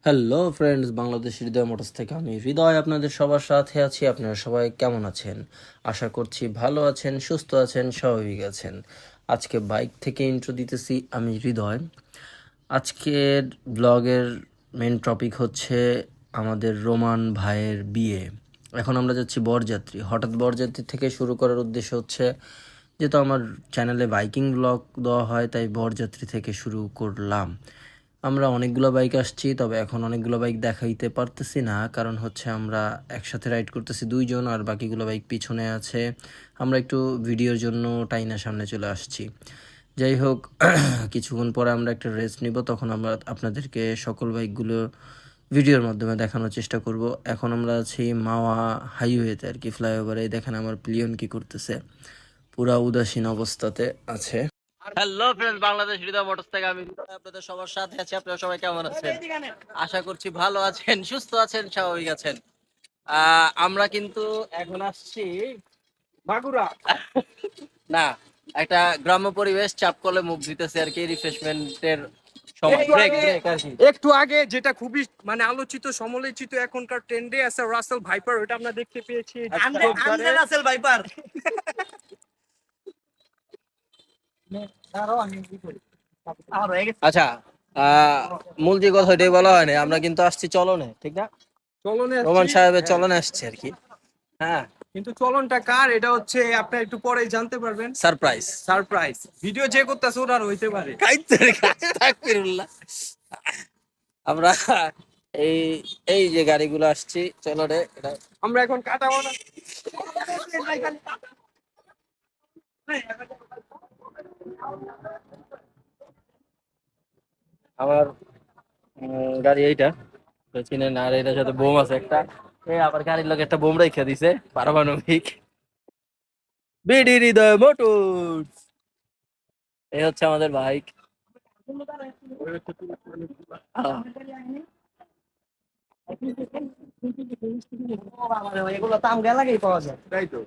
Hello friends, Bangladesh হৃদয় motors থেকে আমি হৃদয় আপনাদের সবার সাথে আছি। আপনারা সবাই কেমন আছেন? আশা করছি ভালো আছেন, সুস্থ আছেন, স্বাভাবিক আছেন। আজকে বাইক থেকে ইন্ট্রো দিতেছি আমি হৃদয়। আজকের ব্লগের মেন টপিক হচ্ছে আমাদের রোমান ভাইয়ের বিয়ে। এখন আমরা যাচ্ছি বরযাত্রী। হঠাৎ বরযাত্রী থেকে শুরু করার উদ্দেশ্য হচ্ছে, যেহেতু আমার চ্যানেলে বাইকিং ব্লগ দেওয়া হয়, তাই বরযাত্রী থেকে শুরু করলাম। আমরা অনেকগুলো বাইক আসছি, তবে এখন অনেকগুলো বাইক দেখাইতে পারতেছি না, কারণ হচ্ছে আমরা একসাথে রাইড করতেছি দুইজন, আর বাকিগুলো বাইক পিছনে আছে। আমরা একটু ভিডিওর জন্য টাইনা সামনে চলে আসছি। যাই হোক, কিছুক্ষণ পরে আমরা একটা রেস্ট নিব, তখন আমরা আপনাদেরকে সকল বাইকগুলো ভিডিওর মাধ্যমে দেখানোর চেষ্টা করব। এখন আমরা আছি মাওয়া হাইওয়েতে আর কি, ফ্লাইওভারে। দেখেন আমার প্লিয়ন কি করতেছে, পুরা উদাসীন অবস্থাতে আছে। হ্যালো ফ্রেন্ডস, বাংলাদেশ হৃদয় মোটরস থেকে আমি হৃদয় আপনাদের সবার সাথে আছি। আপনারা সবাই কেমন আছেন? আশা করছি ভালো আছেন, সুস্থ আছেন, স্বাভাবিক আছেন। আমরা কিন্তু এখন আসছি মাগুরা না, একটা গ্রাম্য পরিবেশ, চাপকলে মুখ দিতেছে আর কি, রিফ্রেশমেন্টের সময়, ব্রেক ব্রেক আর কি। একটু আগে যেটা খুবই আলোচিত সমালোচিত এখনকার ট্রেন্ডে আছে রাসেল ভাইপার, ওটা আমরা দেখতে পেয়েছি। রাসেল ভাইপার আচ্ছা, মূল যে কথা ওইটাই বলা হয় না, আমরা কিন্তু আসছি চলনে, ঠিক না? চলনে রোমান আসছি, সাহেবের হ্যাঁ। চলনে আসছে আর কি। হ্যাঁ, কিন্তু চলনটা কার এটা হচ্ছে আপনারা একটু পরেই জানতে পারবেন। সারপ্রাইজ। সারপ্রাইজ ভিডিও যে করতেছে ওটার হইতে পারে। আমরা এই এই যে গাড়িগুলো আসছি চলনে, এটা আমরা এখন কাটাবো না। আমার গাড়ি এইটা চিনেন, আর এটার সাথে বোম আছে একটা। আবার গাড়ির লোক একটা বোম রেখে দিছে, পারমাণবিক। বিডি হৃদয় মোটরস, এই হচ্ছে আমাদের বাইক। এগুলো দাম গেলাগেই পাওয়া যায়। তাই তো।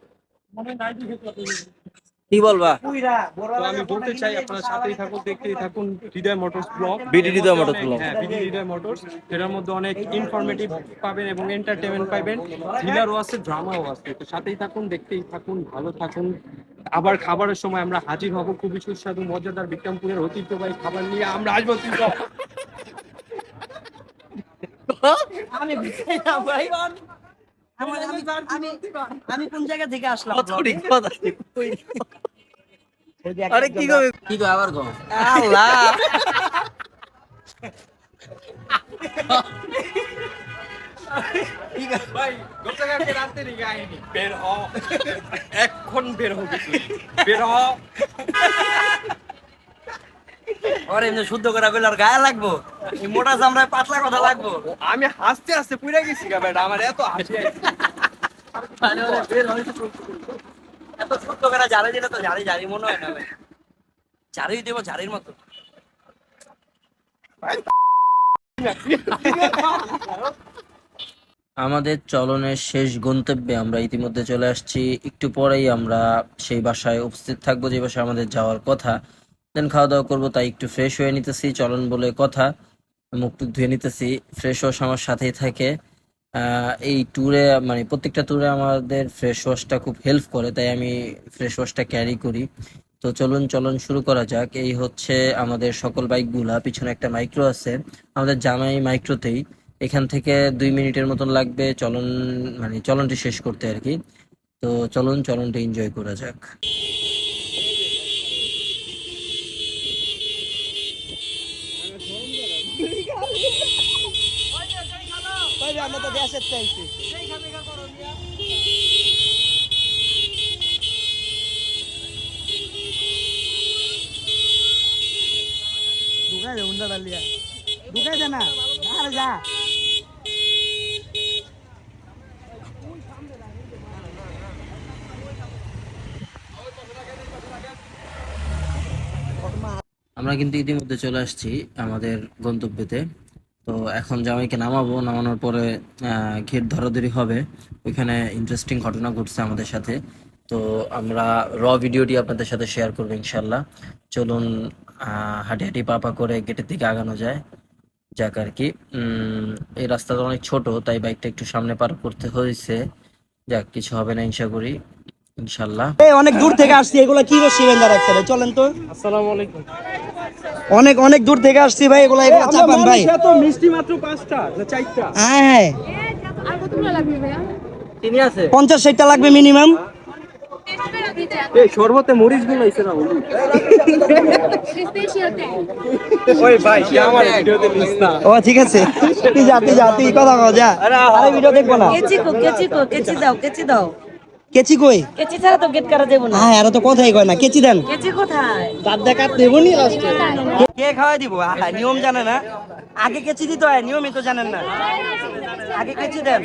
কি বলবা? তো আমি বলতে চাই আপনারা সাথেই থাকুন, দেখতেই থাকুন হৃদয় মোটরস ব্লগ। বিডি হৃদয় মোটরস ব্লগ। হ্যাঁ, বিডি হৃদয় মোটরস। এটার মধ্যে অনেক ইনফরমেটিভ পাবেন এবং এন্টারটেইনমেন্ট পাবেন, থ্রিলারও আছে, ড্রামাও আছে। তো সাথেই থাকুন, দেখতেই থাকুন, ভালো থাকুন। আবার খাবারের সময় আমরা হাজির হব খুবই সুস্বাদু মজাদার বিক্রমপুরের ঐতিহ্যবাহী খাবার নিয়ে আমরা আসবো। আমি বুঝি না ভাই। আমি কোন জায়গা থেকে আসলাম? আরে কি কবে কি কবে আবার কম আল্লাহ। ভাই গতকালকে রাতে দিকে আইনি বের হ, এখন বের হবে, বের হ। ওরে এমনি শুদ্ধ করে কইলে আর গায়ে লাগবো? এই মোটা চামড়ায় পাতলা কথা লাগবো? আমি হাসতে হাসতে পুড়ে গেছি গা বেটা, আমার এত হাসি আইছে। মানে ওরে বের হইতে এত শুদ্ধ করে ঝাড়ি দিলে তো ঝাড়ি ঝাড়ি মনে হয় না ভাই। ঝাড়ি দেবো ঝাড়ির মতো। আমাদের চলনের শেষ গন্তব্যে আমরা ইতিমধ্যে চলে আসছি। একটু পরেই আমরা সেই বাসায় উপস্থিত থাকবো, যে বাসায় আমাদের যাওয়ার কথা। দেন খাওয়া দাওয়া করবো, তাই একটু ফ্রেশ হয়ে নিতেছি, চলন বলে কথা। মুখ টুক ধুয়ে নিতেছি, ফ্রেশ ওয়াশ আমার সাথেই থাকে। এই ট্যুরে মানে প্রত্যেকটা ট্যুরে আমাদের ফ্রেশ ওয়াশটা খুব হেল্প করে, তাই আমি ফ্রেশ ওয়াশটা ক্যারি করি। তো চলুন চলন শুরু করা যাক। এই হচ্ছে আমাদের সকল বাইকগুলা, পিছনে একটা মাইক্রো আছে, আমাদের জামাই মাইক্রোতেই। এখান থেকে 2 মিনিটের মতন লাগবে চলন, মানে চলনটি শেষ করতে আর কি। তো চলুন চলনটি এনজয় করা যাক। আমরা তো দেশের চাইছি। ঢুকাই দে উন্ডা ডালিয়া, ঢুকাই দে না, আরে যা। আমরা কিন্তু ইতিমধ্যে চলে আসছি আমাদের গন্তব্যতে। তো এখন জামাইকে নামাবো, নামানোর পরে গেট ধরাধরি হবে। ওইখানে ইন্টারেস্টিং ঘটনা ঘটছে আমাদের সাথে। তো আমরা ভিডিওটি আপনাদের সাথে শেয়ার করবো ইনশাল্লাহ। চলুন হাঁটি হাঁটি পা পা করে গেটের দিকে আগানো যায়। যাক আর কি। এই রাস্তাটা অনেক ছোট, তাই বাইকটা একটু সামনে পার করতে হয়েছে। যাক, কিছু হবে না ইনশা করি, ইনশাল্লাহ। অনেক দূর থেকে আসছি, এগুলা কি বসছি বেন্দা রাখতে ভাই, চলেন তো। আসসালামু আলাইকুম। অনেক অনেক দূর থেকে আসছি ভাই, এগুলা এগুলা চাপান ভাই। তো মিষ্টি মাত্র 5টা না 4টা? হ্যাঁ আর কতগুলো লাগবে ভাইয়া? তিনি আছে 50-60টা লাগবে মিনিমাম। এই শরবতে মরিচ গুলো আইছে না বলি। স্পেশালতে ওই ভাই কি আমার ভিডিওতে মিস না। ও ঠিক আছে, তুই যা তুই কথা কও যা, আরে ভিডিও দেখবো না। কেচি দাও কেচি কই? কেচি ছাড়া তো গেট করা যাবে না। হ্যাঁ আর তো কথাই কয় না, কেচি দেন। কেচি কোথায়? দাঁত দেখাত দেবো নি লাস্টে। কে খাওয়াই দিব? আহা, নিয়ম জানে না, আগে কেচি দিতে হয়, নিয়মই তো জানেন না। আগে কেচি দেন,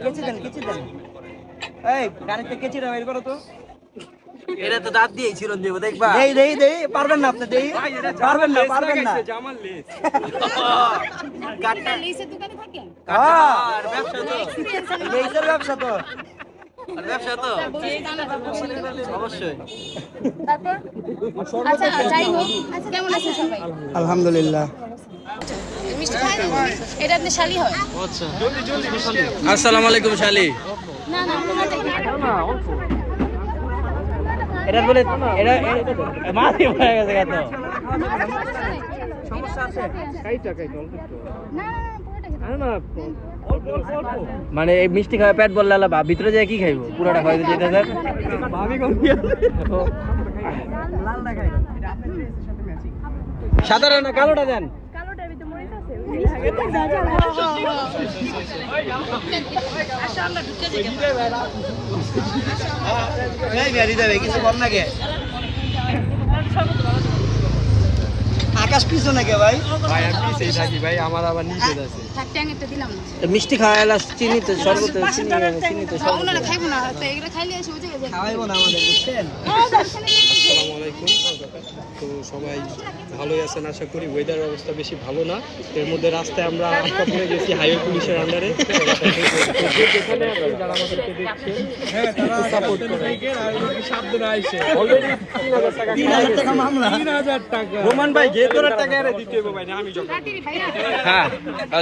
কেচি দেন। এই গাড়িতে কেচিটা বের করো তো। এটা তো দাঁত দিয়ে ছিল দেবো, দেখবা। দেই পারবেন না আপনি, দেই পারবেন না। জামাল লেস। লেসের দোকানে থাকেন? হ্যাঁ ব্যবসা তো, লেইসের ব্যবসা তো। ব্যবসা তো অবশ্যই। তারপর আচ্ছা যাই হোক, আচ্ছা কেমন আছেন সবাই? আলহামদুলিল্লাহ। মিষ্টি খাই না? এটা আপনি শালি হয়? আসসালামু আলাইকুম শালি। না না তোমারটা কি? এটা বলে এটা মাছি হয়ে গেছে কত। সমস্যা আছে? কাইটা অল্প একটু। না পুরোটা না মানে এই মিষ্টি খাওয়া পেট বললে আলা ভিতরে যায় কি খাইবো, পুরোটা খাইতে যেতে স্যার। ভাবি কোন কি? সাধারণ না কালোটা দেন। কালোটার ভিতরে মরিচ আছে? কিছু বল না কে? আকাশ পিছনে কে ভাই? ভাই আমি পিছেই থাকি ভাই, আমার আবার নিচে আছে। থাক ট্যাঙ্গেরটা দিলাম না। মিষ্টি খাওয়া এলা চিনি তো শরবত চিনি তো শরবত। ওনারা খাইবো না, তো এগুলো খাইলে এসে বুঝে গেছে। খাওয়াইবো না আমাদের, বুঝছেন? আসসালামু আলাইকুম। তো সবাই ভালোই আছেন আশা করি। ওয়েদার অবস্থা বেশি ভালো না, এর মধ্যে রাস্তায় আমরা আটকা পড়ে গেছি হাইওয়ে পুলিশের আন্ডারে। যেখানে আপনি যারা আমাদেরকে দেখছেন সাপোর্ট করেন, সাবধানে আইসে অলরেডি 3000 টাকা মামলা। 3000 টাকা রোমান ভাই গেতরের টাকা আরে দিতে হবে ভাই, না আমি জমা। রাতের ভাইয়া হ্যাঁ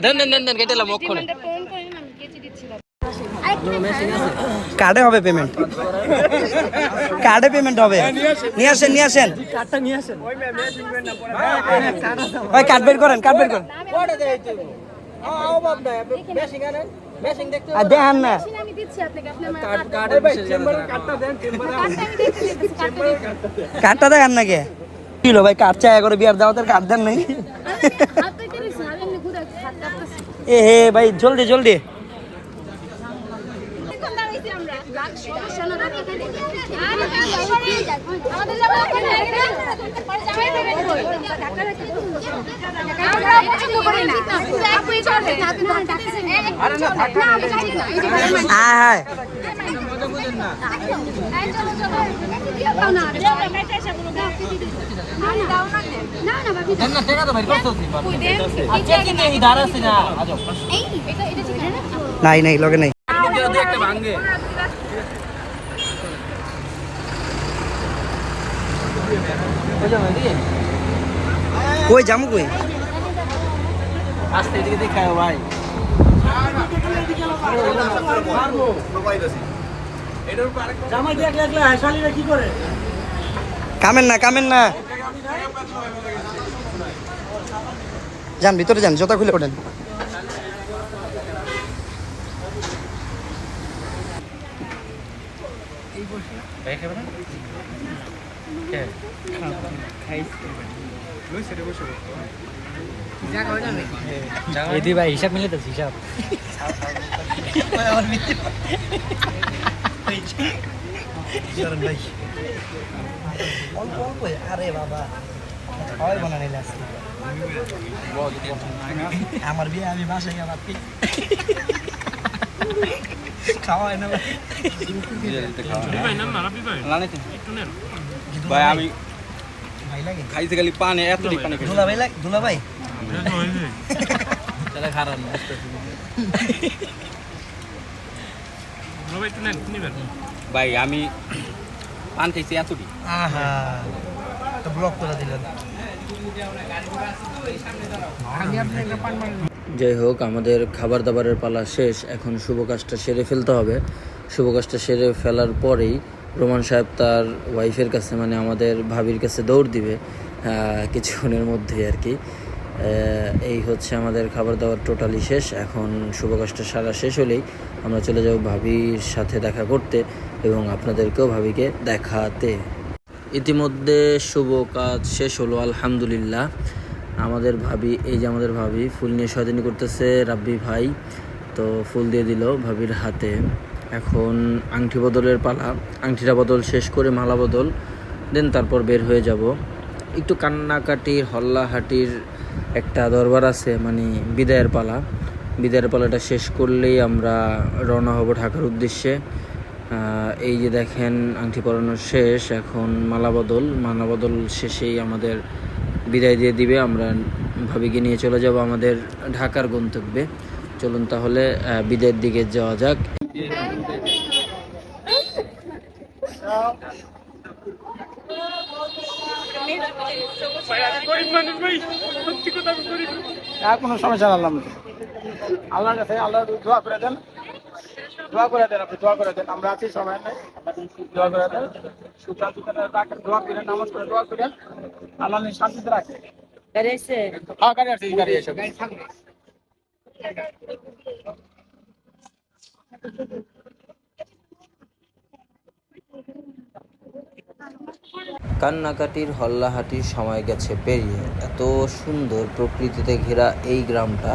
দেন কেটেলাম অক্ষণে। ডিমান্ডে ফোন করে আমি কেচে দিচ্ছিলাম। কার্ডে হবে পেমেন্ট, কার্ডে পেমেন্ট হবে। নিয়ে আসেন। কার্ডটা নিয়ে আসেন। ভাই কার্ড বের করেন। আর দেখান না, আমি দিচ্ছি আপনাকে, আপনি আমার কার্ডটা দেন, চেম্বারে কার্ডটা আমি দেখতে দিচ্ছি, কার্ডটা দিচ্ছি। কার্ডটা দেখান না কে? কি হলো ভাই, কার্ড চাই করে বিয়ার দাওয়াতের কার্ড দেন নাই? হাত পেতে দিচ্ছি, আমি এমনি ঘুরে হাত কাঁপতেছে। এ হে ভাই জলদি এখন দাঁড়াইছি আমরা। সমস্যা না, রাখি এখানে। আরে আমাদের যাবো ওখানে। পরে যাবেই পেমেন্ট কই? আমরা পছন্দ করি না। আপনি চলে হাতে ধরে ডাকতেছেন। আরে না থাক না, আমি জানি না। এই যে পেমেন্ট। হ্যাঁ এই চলো দিও দাও না। দাও না মেটে এসে বলো দাও। না দাও না। না ভাবি দাও না, টাকা তো ভাই করতেছি। কই দেন? আচ্ছা কিন্তু এই ধার আছে না। আজো এই এটা ঠিক না? নাই লগে নাই। একটা ভাঙে কই জামু কই? আস্তে এদিকে দেখাও ভাই। কামেন না যান, ভিতরে যান, জুতা খুলে ওঠেন। এদি ভাই হিসাব মিলে তো হিসাব। আরে বাবা খাওয়াই বানানি লাগছে আমার বিয়ে, আমি বাসায় গিয়ে ভাবছি খাওয়াই না ভাই আমি ভাই লাগে খাইতে গেলি পানি এতটি পানি খাইছি। দুলা ভাই তাহলে খারাপ না। ভাই আমি পান খাইছি এতটি। আহা তো ব্লক করে দিলেন। যাই হোক, আমাদের খাবার দাবারের পালা শেষ। এখন শুভ কাজটা সেরে ফেলতে হবে। শুভ কাজটা সেরে ফেলার পরেই রোমান সাহেব তার ওয়াইফের কাছে, মানে আমাদের ভাবির কাছে দৌড় দিবে কিছুক্ষণের মধ্যেই আর কি। এই হচ্ছে আমাদের খাবার দাবার টোটালি শেষ। এখন শুভ কাজটা সারা শেষ হলেই আমরা চলে যাব ভাবির সাথে দেখা করতে এবং আপনাদেরকেও ভাবিকে দেখাতে। ইতিমধ্যে শুভ কাজ শেষ হলো আলহামদুলিল্লাহ। আমাদের ভাবি, এই যে আমাদের ভাবি ফুল নিয়ে শয়তানি করতেছে, রাব্বি ভাই তো ফুল দিয়ে দিল ভাবির হাতে। এখন আংটি বদলের পালা। আংটিটা বদল শেষ করে মালা বদল দেন তারপর বের হয়ে যাব। একটু কান্নাকাটির হল্লাহাটির একটা দরবার আছে, মানে বিদায়ের পালা। বিদায়ের পালাটা শেষ করলেই আমরা রওনা হব ঢাকার উদ্দেশ্যে। এই যে দেখেন আংটি পরানো শেষ, এখন মালা বদল শেষেই আমাদের বিদায় দিয়ে দিবে। আমরা ভাবিকে নিয়ে চলে যাব আমাদের ঢাকার গন্তব্যে। চলুন তাহলে বিদায়ের দিকে যাওয়া যাক। আর কোনো সমস্যা না, আল্লাহর কাছে আল্লাহ দোয়া করে দেন, আপনি দোয়া করে দেন, আমরা আছি সবাই নাই, দোয়া করে দেন, সুশান্তি রাখেন, দোয়া করেন, নামাজ করে দোয়া করেন, আল্লাহ শান্তিতে রাখে। গাড়ি আসছে, গাড়ি আসছে, গাড়ি এসে গাড়ি থাকবে। কান্নাকাটির হল্লাহাটির সময় গেছে পেরিয়ে। এত সুন্দর প্রকৃতিতে ঘেরা এই গ্রামটা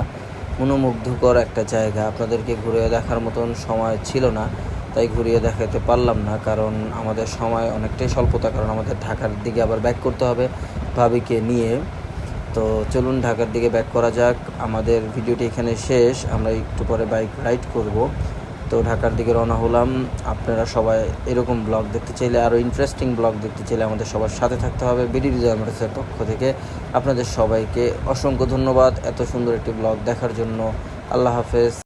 মনোমুগ্ধকর একটা জায়গা। আপনাদেরকে ঘুরিয়ে দেখার মতন সময় ছিল না, তাই ঘুরিয়ে দেখাতে পারলাম না, কারণ আমাদের সময় অনেকটাই স্বল্পতা, কারণ আমাদের ঢাকার দিকে আবার ব্যাক করতে হবে ভাবিকে নিয়ে। তো চলুন ঢাকার দিকে ব্যাক করা যাক। আমাদের ভিডিওটি এখানে শেষ, আমরা একটু পরে বাইক রাইড করব। তো ঢাকার দিকে রওনা হলাম। আপনারা সবাই এরকম ব্লগ দেখতে চাইলে, আরও ইন্টারেস্টিং ব্লগ দেখতে চাইলে আমাদের সবার সাথে থাকতে হবে। বিডি হৃদয় মোটরসের পক্ষ থেকে আপনাদের সবাইকে অসংখ্য ধন্যবাদ এত সুন্দর একটি ব্লগ দেখার জন্য। আল্লাহ হাফেজ।